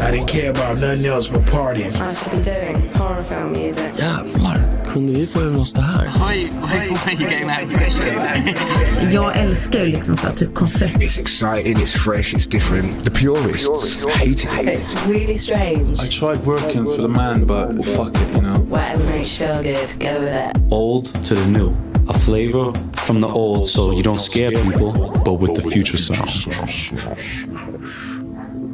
I didn't care about nothing else but partying. I should be doing horror film music. Jävlar, kunde vi få över oss det här? Why you getting that impression? Jag älskar ju liksom så här typ koncept. It's exciting, it's fresh, it's different. The purists hated it. It's really strange. I tried working for the man, but fuck it, you know. Whatever makes you feel good, go with it. Old to the new. A flavor from the old so you don't scare people, but with the future sound.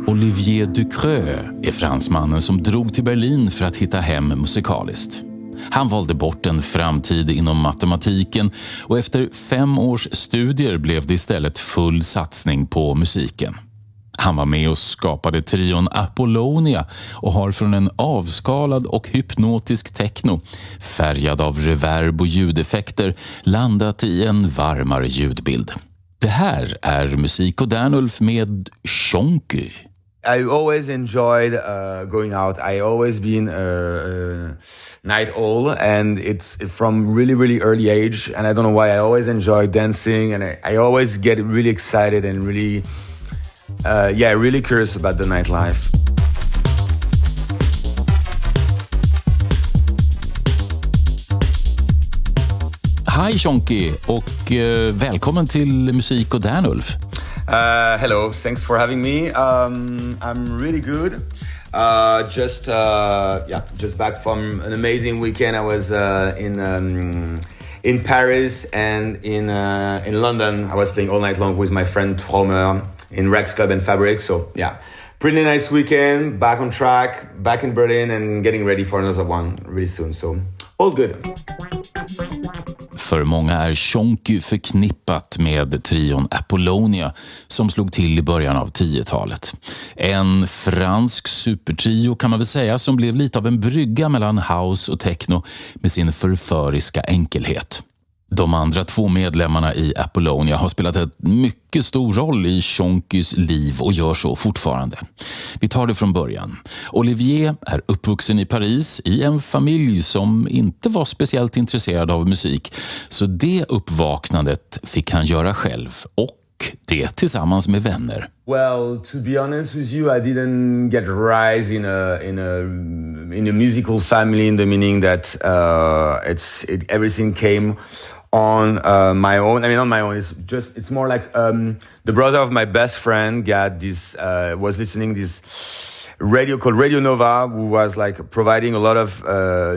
Olivier Ducreux är fransmannen som drog till Berlin för att hitta hem musikaliskt. Han valde bort en framtid inom matematiken och efter 5 års studier blev det istället full satsning på musiken. Han var med och skapade trion Apollonia och har från en avskalad och hypnotisk techno, färgad av reverb och ljudeffekter, landat i en varmare ljudbild. Det här är musik och Dernulf med Shonky. I always enjoyed going out. I always been night owl, and it's from really early age. And I don't know why I always enjoy dancing, and I always get really excited and really, really curious about the nightlife. Hej Shonky och välkommen till musik och Dernulf. Hello, thanks for having me. I'm really good. Just back from an amazing weekend. I was in Paris and in London. I was playing all night long with my friend Tromer in Rex Club and Fabric. So yeah, pretty nice weekend. Back on track. Back in Berlin and getting ready for another one really soon. So all good. För många är Shonky förknippat med trion Apollonia som slog till i början av 10-talet. En fransk supertrio kan man väl säga som blev lite av en brygga mellan house och techno med sin förföriska enkelhet. De andra 2 medlemmarna i Apollonia har spelat en mycket stor roll i Shonkys liv och gör så fortfarande. Vi tar det från början. Olivier är uppvuxen i Paris i en familj som inte var speciellt intresserad av musik, så det uppvaknandet fick han göra själv och det tillsammans med vänner. Well, to be honest with you, I didn't get raised in a musical family, in the meaning that everything came on my own. I mean, on my own. It's more like the brother of my best friend got this was listening this radio called Radio Nova, who was like providing a lot of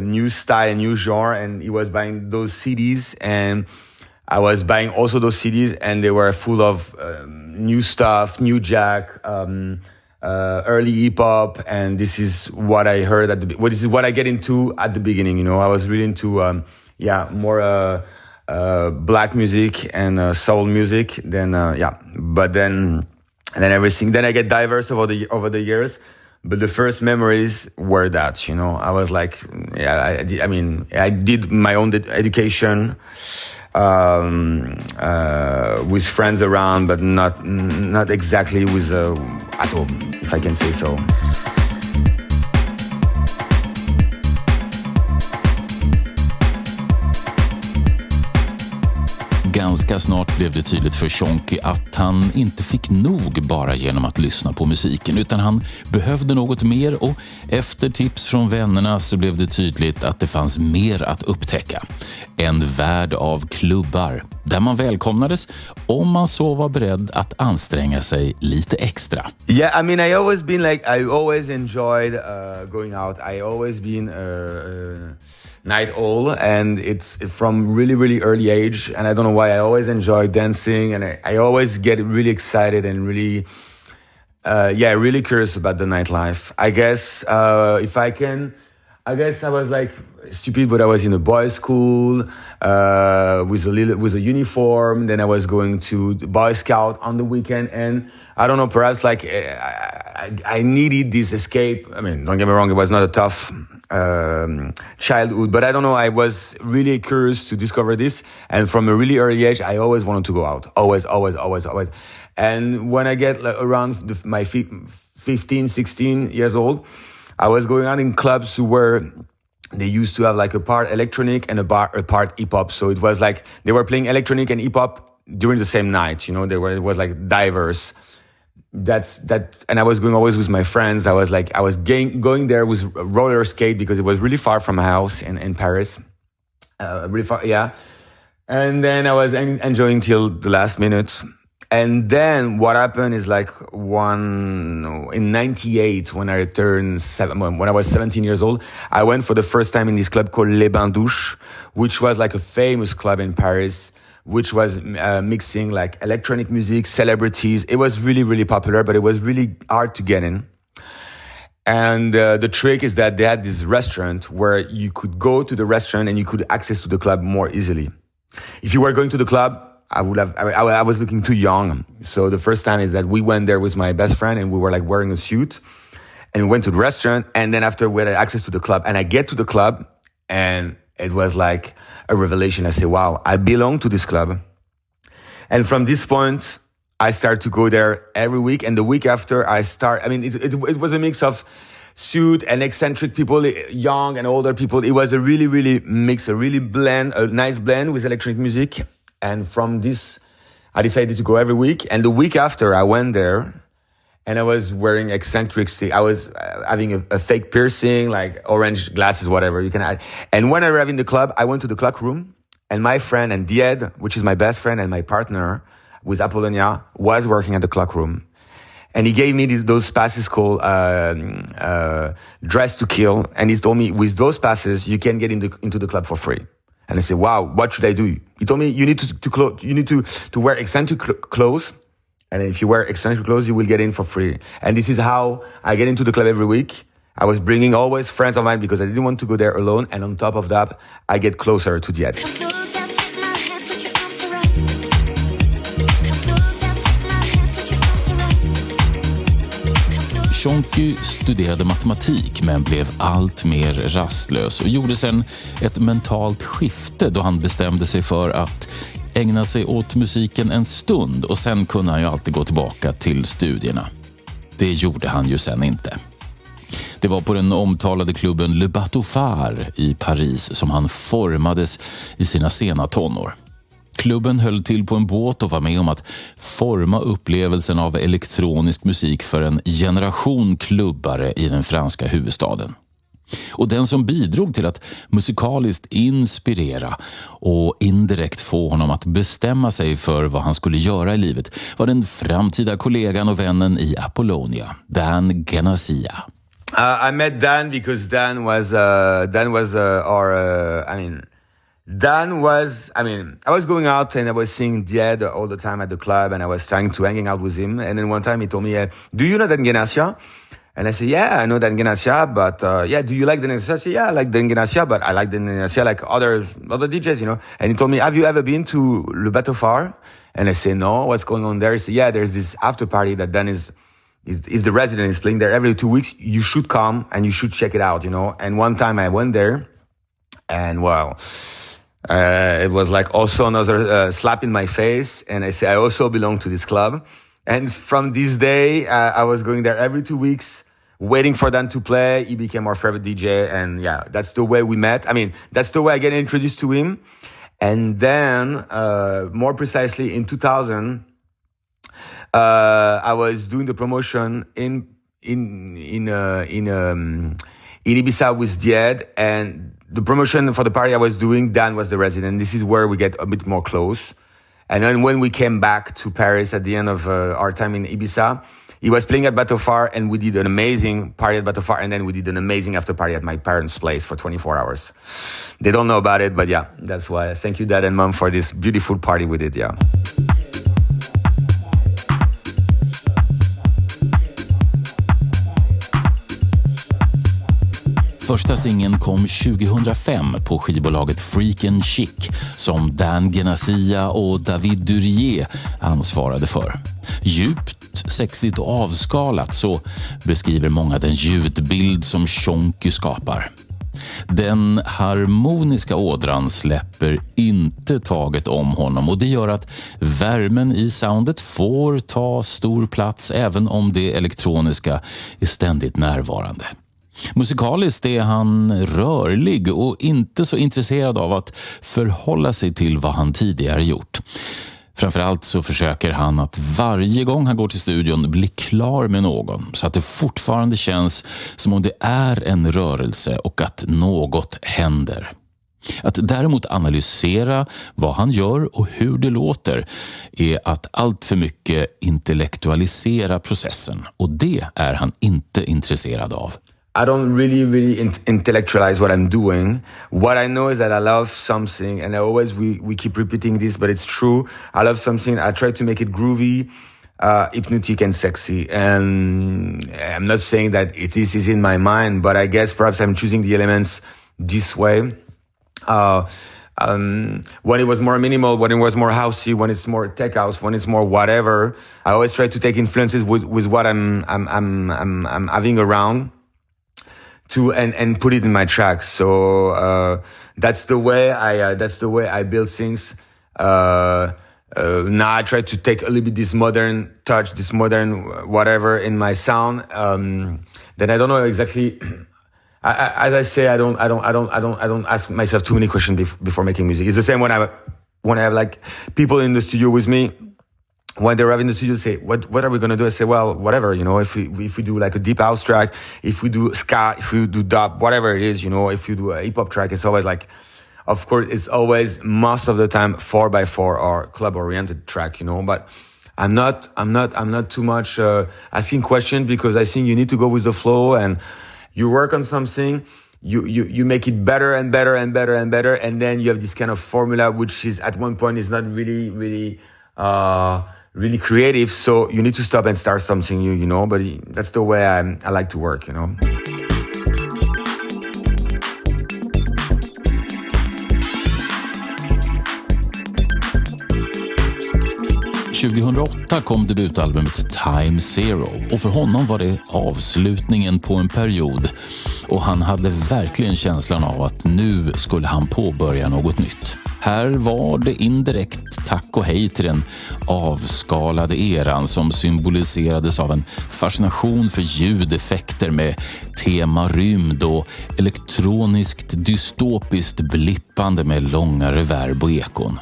new style, new genre, and he was buying those CDs, and I was buying also those CDs, and they were full of new stuff, new jack, early hip hop, and this is what I heard this is what I get into at the beginning. You know, I was really into more black music and soul music. But then everything. Then I get diverse over the years. But the first memories were that, you know, I was like, I did my own education. With friends around, but not exactly with at home, if I can say so. Ganska snart blev det tydligt för Shonky att han inte fick nog bara genom att lyssna på musiken, utan han behövde något mer, och efter tips från vännerna så blev det tydligt att det fanns mer att upptäcka. En värld av klubbar där man välkomnades om man så var beredd att anstränga sig lite extra. Yeah, I mean, I always enjoyed going out. I always been night owl, and it's from really early age, and I don't know why I always enjoy dancing, and I always get really excited and really really curious about the nightlife. I guess I was like stupid, but I was in a boys' school with a uniform. Then I was going to the Boy Scout on the weekend, and I don't know, perhaps like I needed this escape. I mean, don't get me wrong, it was not a tough childhood, but I don't know, I was really curious to discover this, and from a really early age I always wanted to go out, always. And when I get around my 15, 16 years old, I was going out in clubs where they used to have like a part electronic and a part hip hop. So it was like they were playing electronic and hip hop during the same night. You know, it was like diverse. and I was going always with my friends. I was going there with roller skate because it was really far from my house in Paris. Really far, yeah. And then I was enjoying till the last minute. And then what happened is like in 98, when I when I was 17 years old, I went for the first time in this club called Les Bains-Douches, which was like a famous club in Paris, which was mixing like electronic music, celebrities. It was really, really popular, but it was really hard to get in. And the trick is that they had this restaurant where you could go to the restaurant and you could access to the club more easily. If you were going to the club, I was looking too young. So the first time is that we went there with my best friend and we were like wearing a suit and we went to the restaurant. And then after we had access to the club and I get to the club and it was like a revelation. I say, wow, I belong to this club. And from this point, I started to go there every week. And the week after it was a mix of suit and eccentric people, young and older people. It was a really, really mix, a nice blend with electronic music. And from this, I decided to go every week. And the week after, I went there and I was wearing eccentrics. I was having a fake piercing, like orange glasses, whatever you can add. And when I arrived in the club, I went to the clock room and my friend, and Dyed, which is my best friend and my partner with Apollonia, was working at the clock room. And he gave me those passes called Dress to Kill. And he told me, with those passes, you can get into the club for free. And I said, wow, what should I do? He told me, you need to wear eccentric clothes. And if you wear eccentric clothes, you will get in for free. And this is how I get into the club every week. I was bringing always friends of mine because I didn't want to go there alone. And on top of that, I get closer to the edge. Shonky studerade matematik men blev allt mer rastlös och gjorde sen ett mentalt skifte då han bestämde sig för att ägna sig åt musiken en stund och sen kunde han ju alltid gå tillbaka till studierna. Det gjorde han ju sen inte. Det var på den omtalade klubben Le Bateau i Paris som han formades i sina sena tonår. Klubben höll till på en båt och var med om att forma upplevelsen av elektronisk musik för en generation klubbare i den franska huvudstaden. Och den som bidrog till att musikaliskt inspirera och indirekt få honom att bestämma sig för vad han skulle göra i livet var den framtida kollegan och vännen i Apollonia, Ghenacia. I met Dan because Dan was I was going out and I was seeing Dyed all the time at the club and I was trying to hang out with him. And then one time he told me, do you know Ghenacia? And I said, yeah, I know Ghenacia, but do you like Ghenacia? I said, yeah, I like Ghenacia, but I like Ghenacia like other DJs, you know. And he told me, have you ever been to Le Bateau? And I said, no, what's going on there? He said, yeah, there's this after party that Dan is the resident, he's playing there every 2 weeks. You should come and you should check it out, you know. And one time I went there and wow, it was like also another slap in my face. And I say, I also belong to this club. And from this day, I was going there every 2 weeks, waiting for Dan to play. He became our favorite DJ. And yeah, that's the way we met. I mean, that's the way I get introduced to him. And then, more precisely in 2000, I was doing the promotion in Ibiza with Dyed, and the promotion for the party I was doing, Dan was the resident. This is where we get a bit more close. And then when we came back to Paris at the end of our time in Ibiza, he was playing at Bateau and we did an amazing party at Bateau, and then we did an amazing after party at my parents' place for 24 hours. They don't know about it, but yeah, that's why. Thank you, Dad and Mom, for this beautiful party we did, yeah. Första singeln kom 2005 på skivbolaget Freak & Chic som Ghenacia och David Ducreux ansvarade för. Djupt, sexigt och avskalat, så beskriver många den ljudbild som Shonky skapar. Den harmoniska ådran släpper inte taget om honom och det gör att värmen i soundet får ta stor plats även om det elektroniska är ständigt närvarande. Musikaliskt är han rörlig och inte så intresserad av att förhålla sig till vad han tidigare gjort. Framförallt så försöker han att varje gång han går till studion bli klar med någon så att det fortfarande känns som om det är en rörelse och att något händer. Att däremot analysera vad han gör och hur det låter är att allt för mycket intellektualisera processen, och det är han inte intresserad av. I don't really intellectualize what I'm doing. What I know is that I love something, and we keep repeating this, but it's true. I love something. I try to make it groovy, hypnotic and sexy. And I'm not saying that this is in my mind, but I guess perhaps I'm choosing the elements this way. When it was more minimal, when it was more housey, when it's more tech house, when it's more whatever, I always try to take influences with what I'm having around to and put it in my tracks. So that's the way I build things. Now I try to take a little bit this modern touch, this modern whatever in my sound. Then I don't know exactly. As I say, I don't ask myself too many questions before making music. It's the same when I have like people in the studio with me. When they arrive in the studio, say, what are we going to do? I say, well, whatever, if we do like a deep house track, if we do ska, if we do dub, whatever it is, if you do a hip hop track, it's always like, of course, it's always most of the time 4x4 or club oriented track, but I'm not too much, asking questions, because I think you need to go with the flow, and you work on something, you make it better and better and better and better. And then you have this kind of formula, which is at one point is not really creative, so you need to stop and start something new, but that's the way I like to work, 2008 kom debutalbumet Time Zero, och för honom var det avslutningen på en period, och han hade verkligen känslan av att nu skulle han påbörja något nytt. Här var det indirekt tack och hej till den avskalade eran som symboliserades av en fascination för ljudeffekter med tema rymd och elektroniskt dystopiskt blippande med långa reverb och ekon.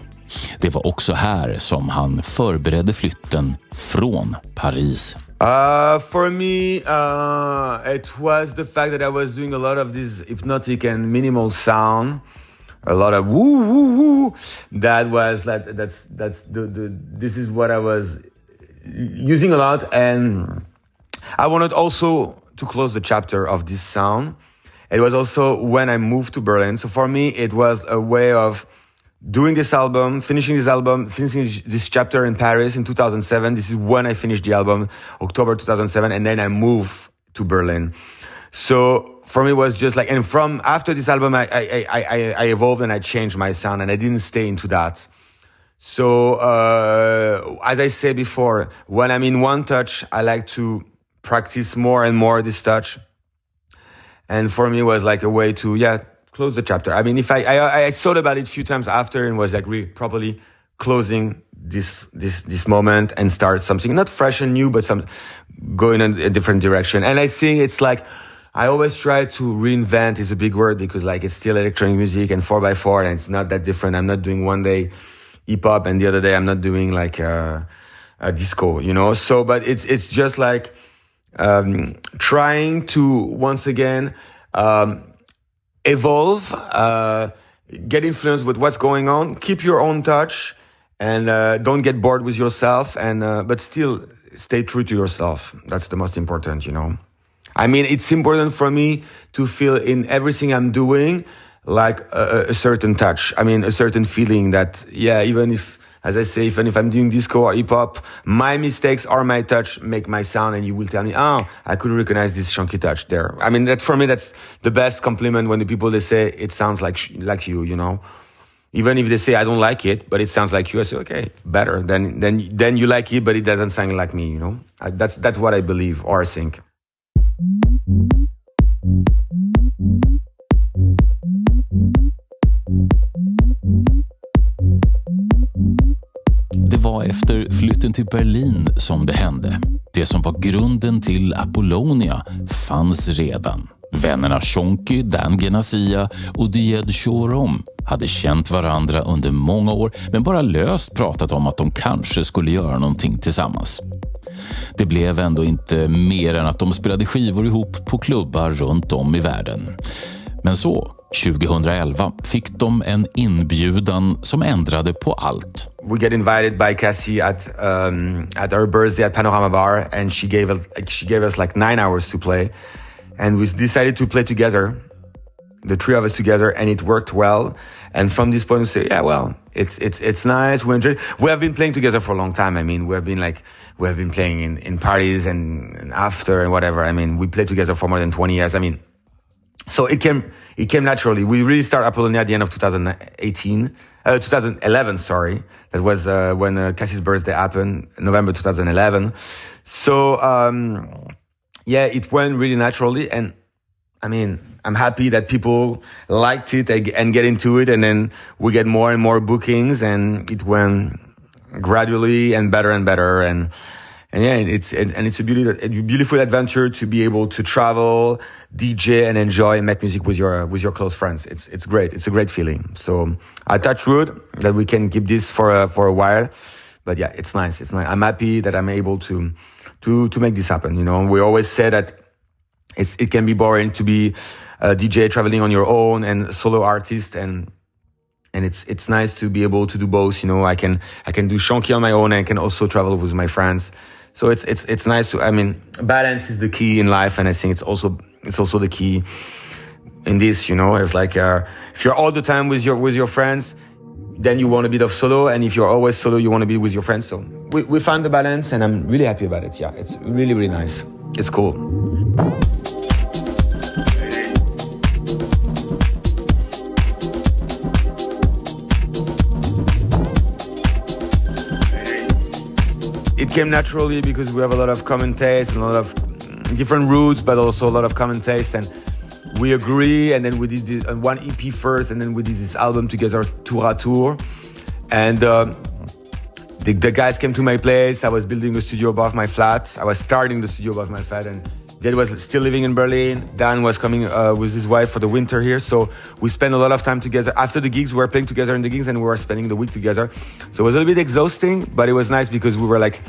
Det var också här som han förberedde flytten från Paris. For me, it was the fact that I was doing a lot of this hypnotic and minimal sound, a lot of woo woo woo. That was like this is what I was using a lot, and I wanted also to close the chapter of this sound. It was also when I moved to Berlin, so for me it was a way of doing this album, finishing this chapter in Paris in 2007. This is when I finished the album, October 2007, and then I moved to Berlin. So for me it was just like, and from after this album I evolved and I changed my sound, and I didn't stay into that. So as I said before, when I'm in one touch, I like to practice more and more this touch. And for me it was like a way to close the chapter. I mean, if I thought about it a few times after, and was like really properly closing this moment and start something not fresh and new, but some going in a different direction. And I think it's like, I always try to reinvent is a big word, because like it's still electronic music and 4x4, and it's not that different. I'm not doing one day hip hop and the other day I'm not doing like a disco, So, but it's just like trying to once again evolve, get influenced with what's going on, keep your own touch, and don't get bored with yourself, and but still stay true to yourself. That's the most important, I mean, it's important for me to feel in everything I'm doing like a certain touch. I mean, a certain feeling that, even if, as I say, even if I'm doing disco or hip hop, my mistakes or my touch make my sound, and you will tell me, I could recognize this Shonky touch there. I mean, that for me, that's the best compliment when the people, they say it sounds like you, Even if they say I don't like it, but it sounds like you, I say, okay, better. Then you like it, but it doesn't sound like me, That's what I believe or I think. Det var efter flytten till Berlin som det hände. Det som var grunden till Apollonia fanns redan. Vännerna Shonky, Ghenacia och Dyed Soundorom hade känt varandra under många år men bara löst pratat om att de kanske skulle göra någonting tillsammans. Det blev ändå inte mer än att de spelade skivor ihop på klubbar runt om i världen. Men så, 2011, fick de en inbjudan som ändrade på allt. We get invited by Cassie at her birthday at Panorama Bar, and she gave us like 9 hours to play, and we decided to play together, the three of us together, and it worked well. And from this point, we say, yeah, well, it's nice. We enjoy it. We have been playing together for a long time. I mean, we have been playing in parties and after and whatever. I mean, we played together for more than 20 years. I mean, so it came naturally. We really started Apollonia at the end of 2011, sorry. That was when Cassie's birthday happened, November 2011. So, yeah, it went really naturally. And I mean, I'm happy that people liked it and get into it. And then we get more and more bookings, and it went gradually and better and better. And yeah, it's a beautiful adventure to be able to travel, DJ, and enjoy and make music with your close friends. It's great. It's a great feeling. So I touch wood that we can keep this for a while. But yeah, it's nice. It's nice. I'm happy that I'm able to make this happen. You know, we always say that it can be boring to be a DJ traveling on your own and solo artist, and it's nice to be able to do both. You know, I can do Shonky on my own, and I can also travel with my friends. So it's nice to, I mean, balance is the key in life, and I think it's also the key in this. You know, it's like if you're all the time with your friends, then you want a bit of solo, and if you're always solo, you want to be with your friends. So we found the balance, and I'm really happy about it. Yeah, it's really, really nice. It's cool. It came naturally because we have a lot of common tastes and a lot of different roots, but also a lot of common tastes, and we agree. And then we did this, one EP first, and then we did this album together, tour à tour. And the guys came to my place. I was building a studio above my flat. I was starting the studio above my flat, and Dyed was still living in Berlin. Dan was coming with his wife for the winter here. So we spent a lot of time together. After the gigs, we were playing together in the gigs, and we were spending the week together. So it was a little bit exhausting, but it was nice because we were like,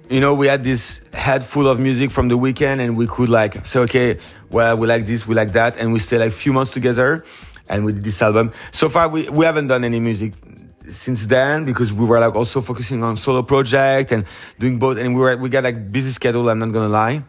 you know, we had this head full of music from the weekend, and we could like say, okay, well, we like this, we like that. And we stayed like a few months together, and we did this album. So far, we haven't done any music since then because we were like also focusing on solo project and doing both. And we got like busy schedule, I'm not gonna lie.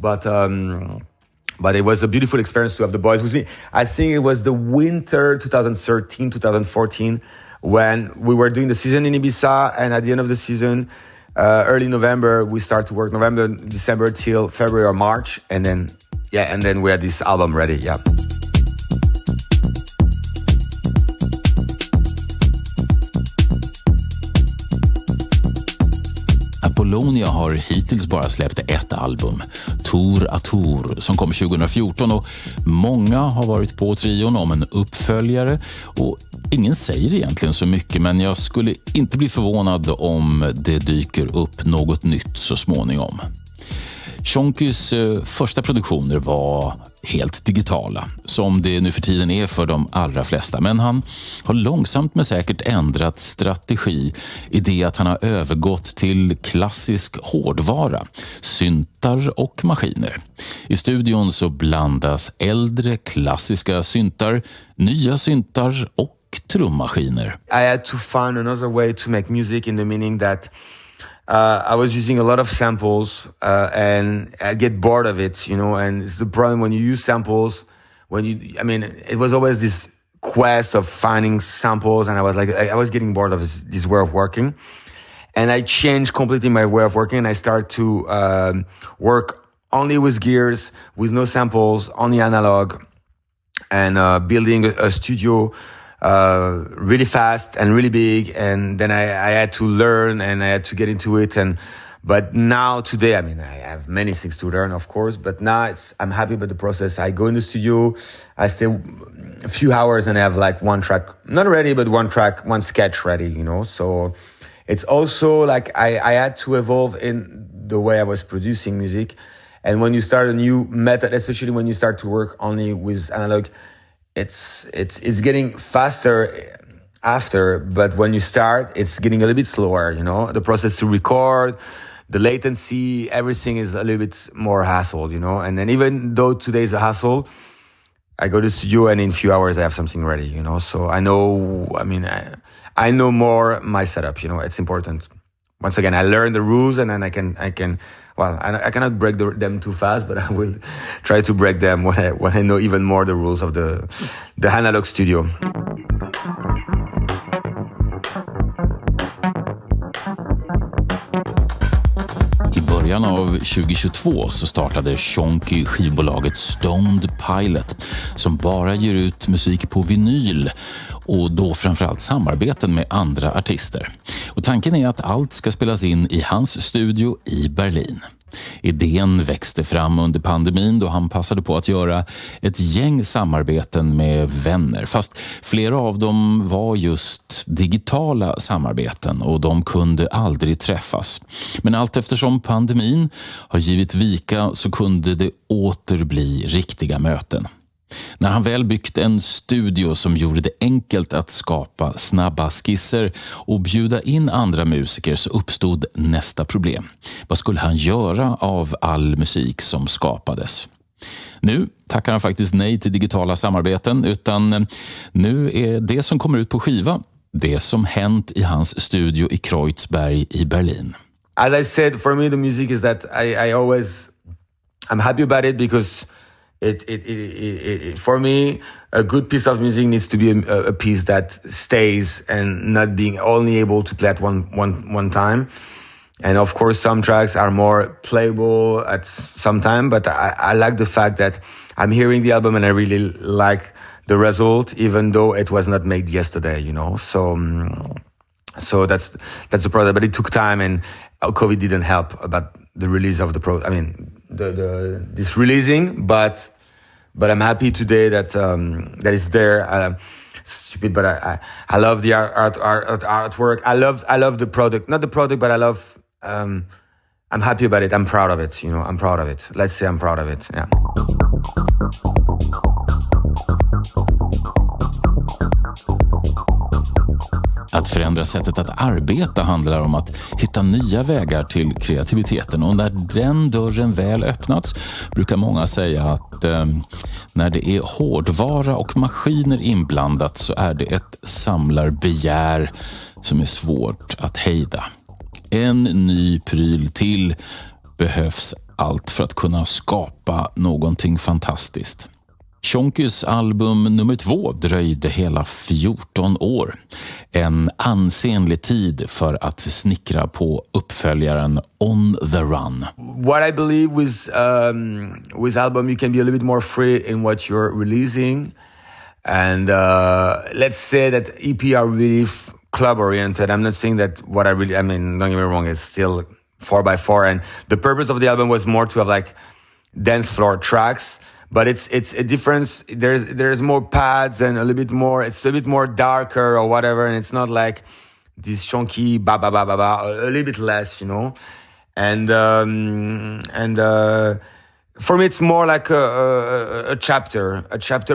But it was a beautiful experience to have the boys with me. I think it was the winter 2013, 2014, when we were doing the season in Ibiza, and at the end of the season, early November, we start to work November, December till February or March, and then we had this album ready. Yeah. Apollonia har hittills bara släppt ett album, Tour à Tour, som kom 2014, och många har varit på trion om en uppföljare, och ingen säger egentligen så mycket, men jag skulle inte bli förvånad om det dyker upp något nytt så småningom. Shonkys första produktioner var helt digitala, som det nu för tiden är för de allra flesta. Men han har långsamt men säkert ändrat strategi i det att han har övergått till klassisk hårdvara, syntar och maskiner. I studion så blandas äldre klassiska syntar, nya syntar och trummaskiner. I had to find another way to make music, in the meaning that I was using a lot of samples, and I get bored of it, you know, and it's the problem when you use samples, it was always this quest of finding samples, and I was like, I was getting bored of this way of working, and I changed completely my way of working, and I started to work only with gears, with no samples, only analog, and building a studio really fast and really big, and then I had to learn and I had to get into it. But now today, I have many things to learn, of course, but now I'm happy about the process. I go in the studio, I stay a few hours, and I have like one track, not ready, but one sketch ready, you know. So it's also like I had to evolve in the way I was producing music. And when you start a new method, especially when you start to work only with analog, it's getting faster after, but when you start, it's getting a little bit slower, you know, the process to record, the latency, everything is a little bit more hassle, you know, and then even though today's a hassle, I go to the studio and in a few hours I have something ready, you know, so I know more my setup, you know, it's important. Once again, I learn the rules and then I cannot break them too fast, but I will try to break them when I know even more the rules of the analog studio. I början av 2022 så startade Shonky skivbolaget Stoned Pilot som bara ger ut musik på vinyl och då framförallt samarbeten med andra artister. Och tanken är att allt ska spelas in i hans studio i Berlin. Idén växte fram under pandemin då han passade på att göra ett gäng samarbeten med vänner. Fast flera av dem var just digitala samarbeten och de kunde aldrig träffas. Men allt eftersom pandemin har givit vika så kunde det åter bli riktiga möten. När han väl byggt en studio som gjorde det enkelt att skapa snabba skisser och bjuda in andra musiker så uppstod nästa problem. Vad skulle han göra av all musik som skapades? Nu tackar han faktiskt nej till digitala samarbeten utan nu är det som kommer ut på skiva det som hänt i hans studio i Kreuzberg i Berlin. As I said, for me the music is that I'm happy about it because it for me, a good piece of music needs to be a piece that stays and not being only able to play at one time. And of course, some tracks are more playable at some time, but I like the fact that I'm hearing the album and I really like the result, even though it was not made yesterday, you know. So that's the product, but it took time and COVID didn't help about the release of the this releasing, but I'm happy today that it's there. Stupid, but I love the artwork. I love the product, not the product, but I love. I'm happy about it. I'm proud of it. You know, I'm proud of it. Let's say I'm proud of it. Yeah. Att förändra sättet att arbeta handlar om att hitta nya vägar till kreativiteten och när den dörren väl öppnats brukar många säga att när det är hårdvara och maskiner inblandat så är det ett samlarbegär som är svårt att hejda. En ny pryl till behövs allt för att kunna skapa någonting fantastiskt. Shonkys album nummer 2 dröjde hela 14 år. En ansenlig tid för att snickra på uppföljaren On the Run. What I believe with album, you can be a little bit more free in what you're releasing. And let's say that EP are really club oriented. I'm not saying that don't get me wrong, it's still 4x4. And the purpose of the album was more to have like dance floor tracks. But it's a difference. There's more pads and a little bit more. It's a bit more darker or whatever, and it's not like this chunky ba ba ba ba ba. A little bit less, you know. And for me, it's more like a chapter.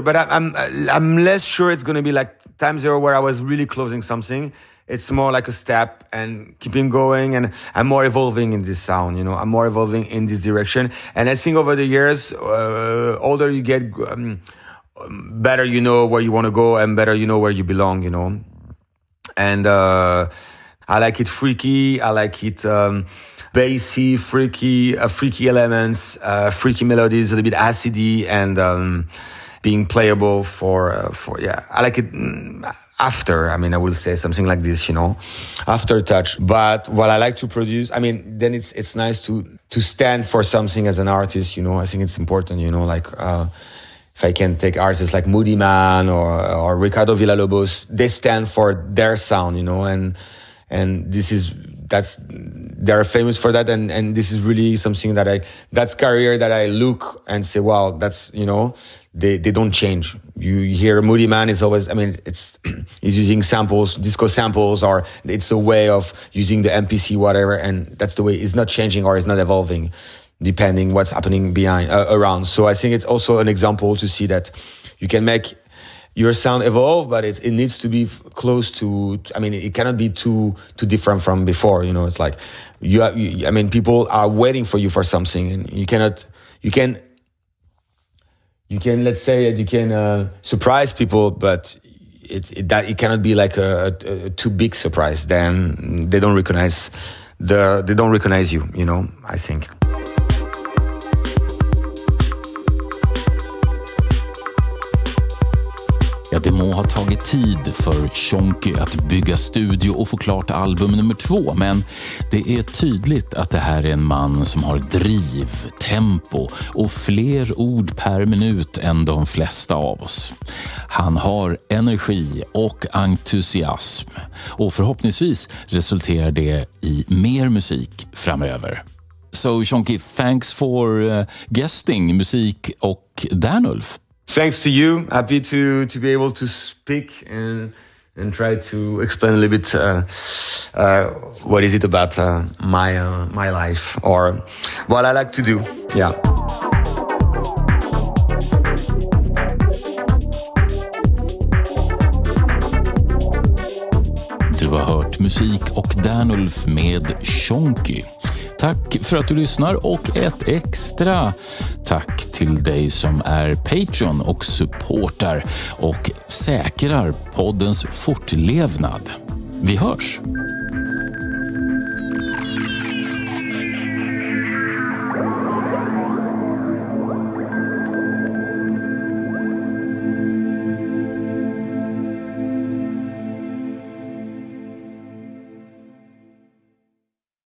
But I'm less sure it's going to be like Time Zero, where I was really closing something. It's more like a step and keeping going, and I'm more evolving in this sound, you know. I'm more evolving in this direction, and I think over the years, older you get, better you know where you want to go, and better you know where you belong, you know. And I like it freaky. I like it bassy, freaky elements, freaky melodies, a little bit acidy, and being playable for yeah. I like it. After, I will say something like this, you know, after touch. But what I like to produce, then it's nice to stand for something as an artist, you know. I think it's important, you know, like if I can take artists like Moody Man or Ricardo Villalobos, they stand for their sound, you know, and they're famous for that, and this is really something that's career that I look and say, wow, that's, you know, they don't change. You hear Moody Man is always, he's using samples, disco samples, or it's a way of using the MPC, whatever, and that's the way. It's not changing or it's not evolving, depending what's happening around. So I think it's also an example to see that you can make your sound evolve, but it needs to be close to. I mean, it cannot be too different from before. You know, it's like people are waiting for you for something, and you can let's say you can surprise people, but it cannot be like a too big surprise. Then they don't recognize you. You know, I think. Ja, det må ha tagit tid för Shonky att bygga studio och få klart album nummer 2, men det är tydligt att det här är en man som har driv, tempo och fler ord per minut än de flesta av oss. Han har energi och entusiasm och förhoppningsvis resulterar det i mer musik framöver. So Shonky, thanks for guesting musik och Dernulf. Thanks to you. Happy to be able to speak and try to explain a little bit what is it about my life or what I like to do. Yeah. Du har hört musik och Dernulf med Shonky. Tack för att du lyssnar och ett extra tack till dig som är Patreon och supportar och säkrar poddens fortlevnad. Vi hörs!